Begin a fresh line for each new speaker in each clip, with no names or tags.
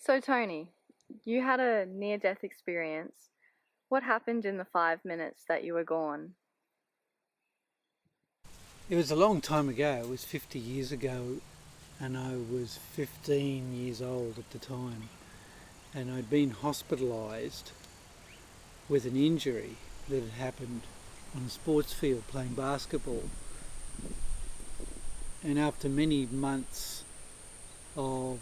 So, Tony, you had a near death experience. What happened in the 5 minutes that you were gone?
It was a long time ago. It was 50 years ago, and I was 15 years old at the time. And I'd been hospitalised with an injury that had happened on a sports field playing basketball. And after many months of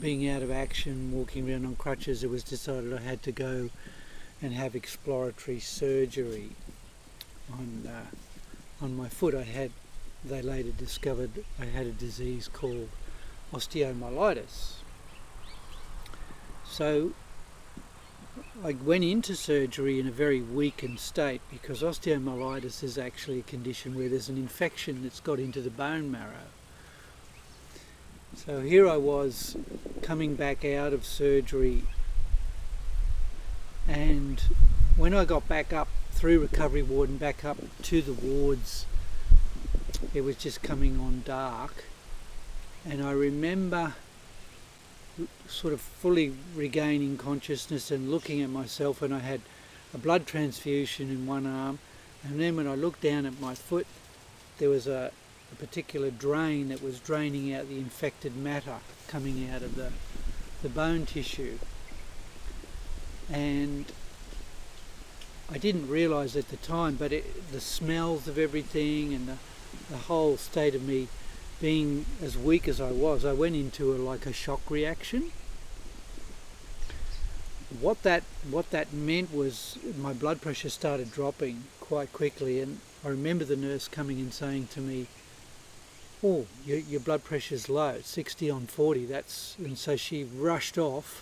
being out of action, walking around on crutches, it was decided I had to go and have exploratory surgery on my foot. They later discovered I had a disease called osteomyelitis. So I went into surgery in a very weakened state because osteomyelitis is actually a condition where there's an infection that's got into the bone marrow. So here I was coming back out of surgery, and when I got back up through recovery ward and back up to the wards, it was just coming on dark. And I remember sort of fully regaining consciousness and looking at myself, and I had a blood transfusion in one arm, and then when I looked down at my foot, there was a particular drain that was draining out the infected matter coming out of the bone tissue. And I didn't realise at the time, but the smells of everything and the whole state of me being as weak as I was, I went into a shock reaction. What that meant was my blood pressure started dropping quite quickly, and I remember the nurse coming and saying to me, "Oh, your blood pressure's low, 60 on 40." And so she rushed off,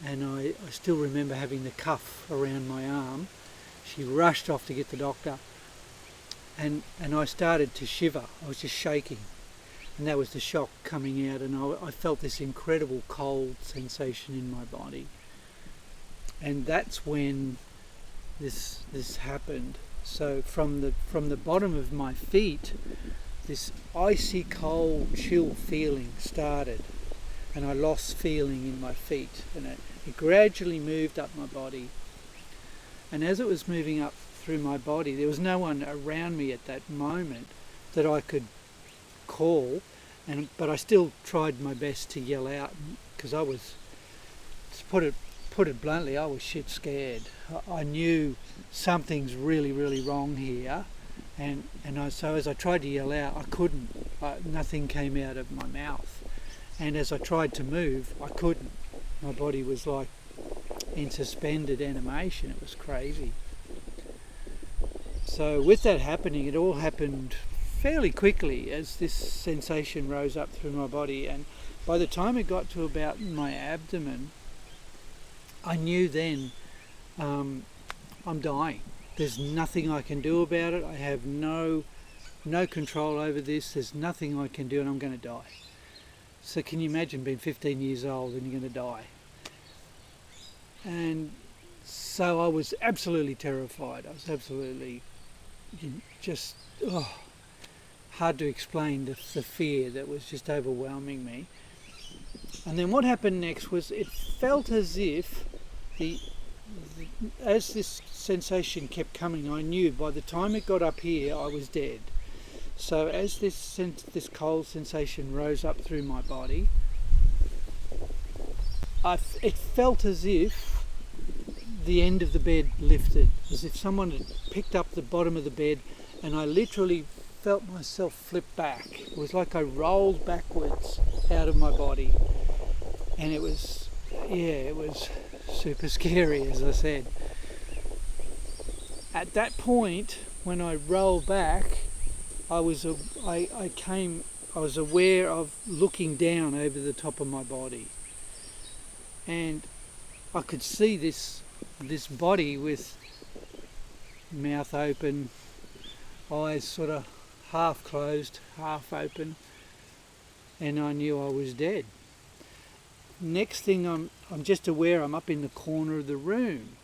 and I still remember having the cuff around my arm. She rushed off to get the doctor. And I started to shiver. I was just shaking, and that was the shock coming out, and I felt this incredible cold sensation in my body. And that's when this happened. So from the bottom of my feet, this icy cold chill feeling started, and I lost feeling in my feet, and it gradually moved up my body. And as it was moving up through my body, there was no one around me at that moment that I could call, but I still tried my best to yell out, because I was, to put it bluntly, I was shit scared. I knew something's really, really wrong here, so as I tried to yell out, I couldn't. Nothing came out of my mouth, and as I tried to move, I couldn't. My body was like in suspended animation. It was crazy. So with that happening, it all happened fairly quickly as this sensation rose up through my body, and by the time it got to about my abdomen, I knew then I'm dying. There's nothing I can do about it. I have no control over this. There's nothing I can do, and I'm going to die. So can you imagine being 15 years old and you're going to die? And so I was absolutely terrified. I was absolutely just hard to explain the fear that was just overwhelming me. And then what happened next was it felt as if as this sensation kept coming, I knew by the time it got up here I was dead. So as this cold sensation rose up through my body, it felt as if the end of the bed lifted, as if someone had picked up the bottom of the bed, and I literally felt myself flip back. It was like I rolled backwards out of my body, and it was super scary, as I said. At that point, when I rolled back, I was aware of looking down over the top of my body, and I could see this body with mouth open, eyes sort of half closed, half open, and I knew I was dead. Next thing I'm just aware I'm up in the corner of the room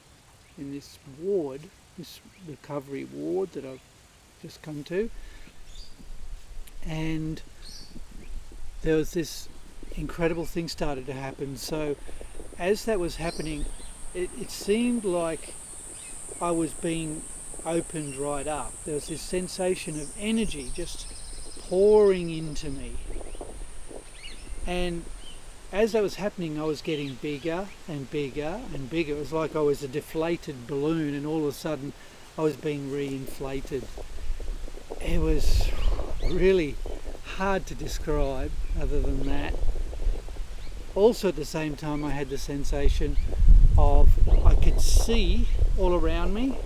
in this ward, this recovery ward that I've just come to, and there was this incredible things started to happen. So as that was happening, it seemed like I was being opened right up. There was this sensation of energy just pouring into me. And as that was happening, I was getting bigger and bigger and bigger. It was like I was a deflated balloon, and all of a sudden I was being re-inflated. It was really hard to describe other than that. Also at the same time, I had the sensation of I could see all around me.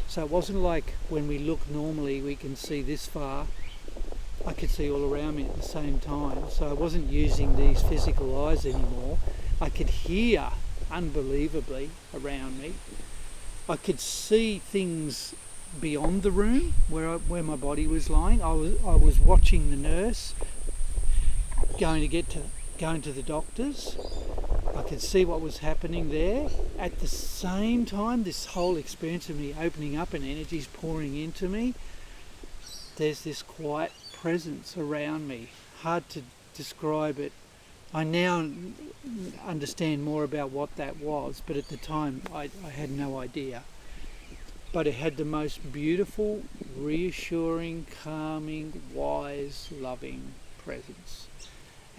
So it wasn't like when we look normally we can see this far. I could see all around me at the same time. So I wasn't using these physical eyes anymore. I could hear unbelievably around me. I could see things beyond the room where my body was lying. I was watching the nurse going to the doctors. I could see what was happening there. At the same time, this whole experience of me opening up and energies pouring into me, there's this quiet presence around me. Hard to describe it. I now understand more about what that was, but at the time I had no idea. But it had the most beautiful, reassuring, calming, wise, loving presence.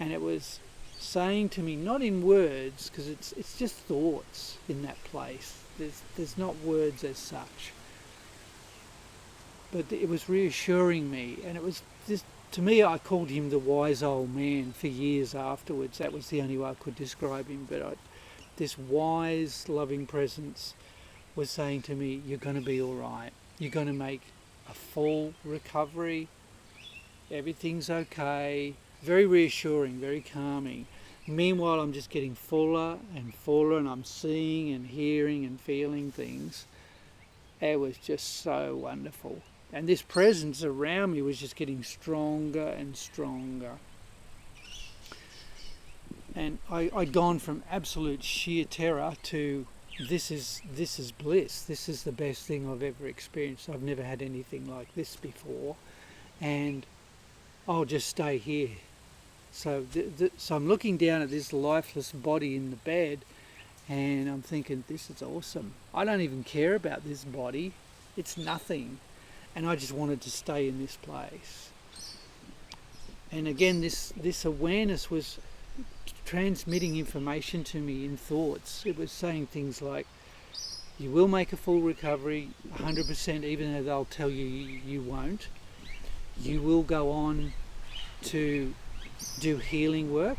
And it was saying to me, not in words, because it's just thoughts in that place. There's not words as such. But it was reassuring me, and it was just, to me, I called him the wise old man for years afterwards. That was the only way I could describe him. But this wise, loving presence was saying to me, you're going to be all right. You're going to make a full recovery. Everything's okay. Very reassuring, very calming. Meanwhile, I'm just getting fuller and fuller, and I'm seeing and hearing and feeling things. It was just so wonderful. And this presence around me was just getting stronger and stronger. And I'd gone from absolute sheer terror to this is bliss. This is the best thing I've ever experienced. I've never had anything like this before. And I'll just stay here. So I'm looking down at this lifeless body in the bed, and I'm thinking, this is awesome. I don't even care about this body. It's nothing. And I just wanted to stay in this place. And again, this awareness was transmitting information to me in thoughts. It was saying things like, you will make a full recovery, 100%, even though they'll tell you you won't. You will go on to do healing work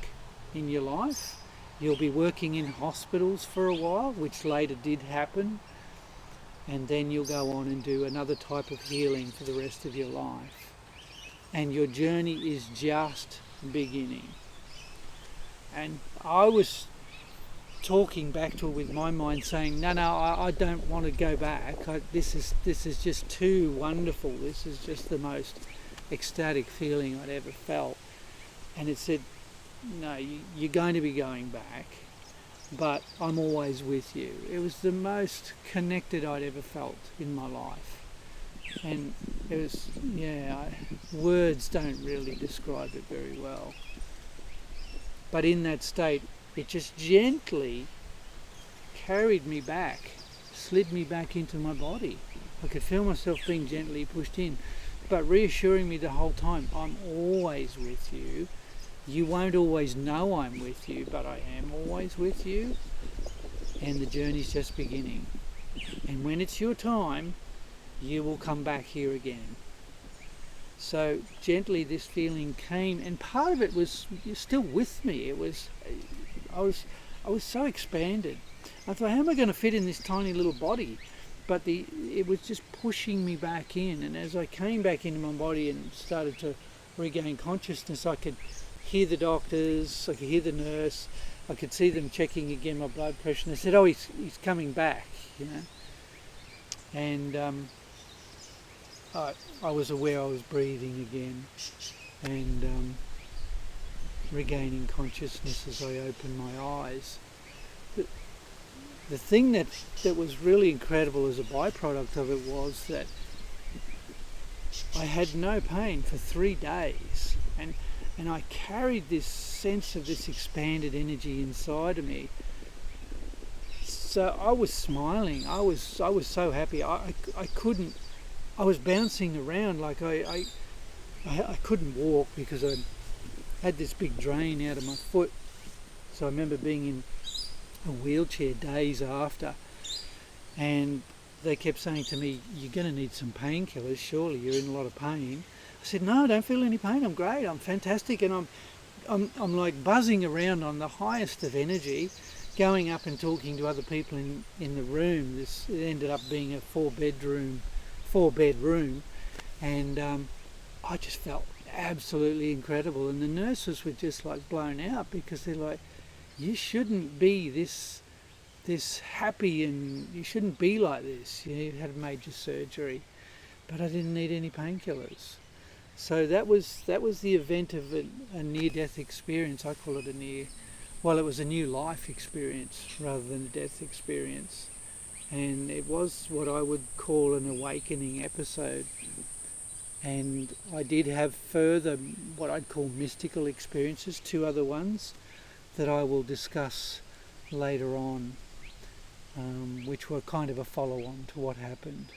in your life. You'll be working in hospitals for a while, which later did happen. And then you'll go on and do another type of healing for the rest of your life. And your journey is just beginning. And I was talking back to it with my mind, saying, no, I don't want to go back. This is just too wonderful. This is just the most ecstatic feeling I'd ever felt. And it said, no, you're going to be going back, but I'm always with you. It was the most connected I'd ever felt in my life. And it was, words don't really describe it very well. But in that state, it just gently carried me back, slid me back into my body. I could feel myself being gently pushed in, but reassuring me the whole time, I'm always with you. You won't always know I'm with you, but I am always with you. And the journey's just beginning. And when it's your time, you will come back here again. So gently this feeling came, and part of it was still with me. I was so expanded. I thought, how am I going to fit in this tiny little body? But it was just pushing me back in. And as I came back into my body and started to regain consciousness, I could hear the doctors, I could hear the nurse, I could see them checking again my blood pressure, and they said, oh, he's coming back, And I was aware I was breathing again and regaining consciousness as I opened my eyes. The thing that was really incredible as a byproduct of it was that I had no pain for 3 days. and I carried this sense of this expanded energy inside of me. So I was smiling. I was so happy. I couldn't. I was bouncing around like I couldn't walk because I had this big drain out of my foot. So I remember being in a wheelchair days after, and they kept saying to me, "You're going to need some painkillers. Surely you're in a lot of pain." I said, "No, I don't feel any pain. I'm great. I'm fantastic." And I'm like buzzing around on the highest of energy, going up and talking to other people in the room. It ended up being a four-bed room, and I just felt absolutely incredible. And the nurses were just like blown out because they're like, "You shouldn't be this happy, and you shouldn't be like this. You had major surgery." But I didn't need any painkillers. So that was the event of a near-death experience. I call it it was a new life experience rather than a death experience. And it was what I would call an awakening episode. And I did have further what I'd call mystical experiences, two other ones that I will discuss later on, which were kind of a follow-on to what happened.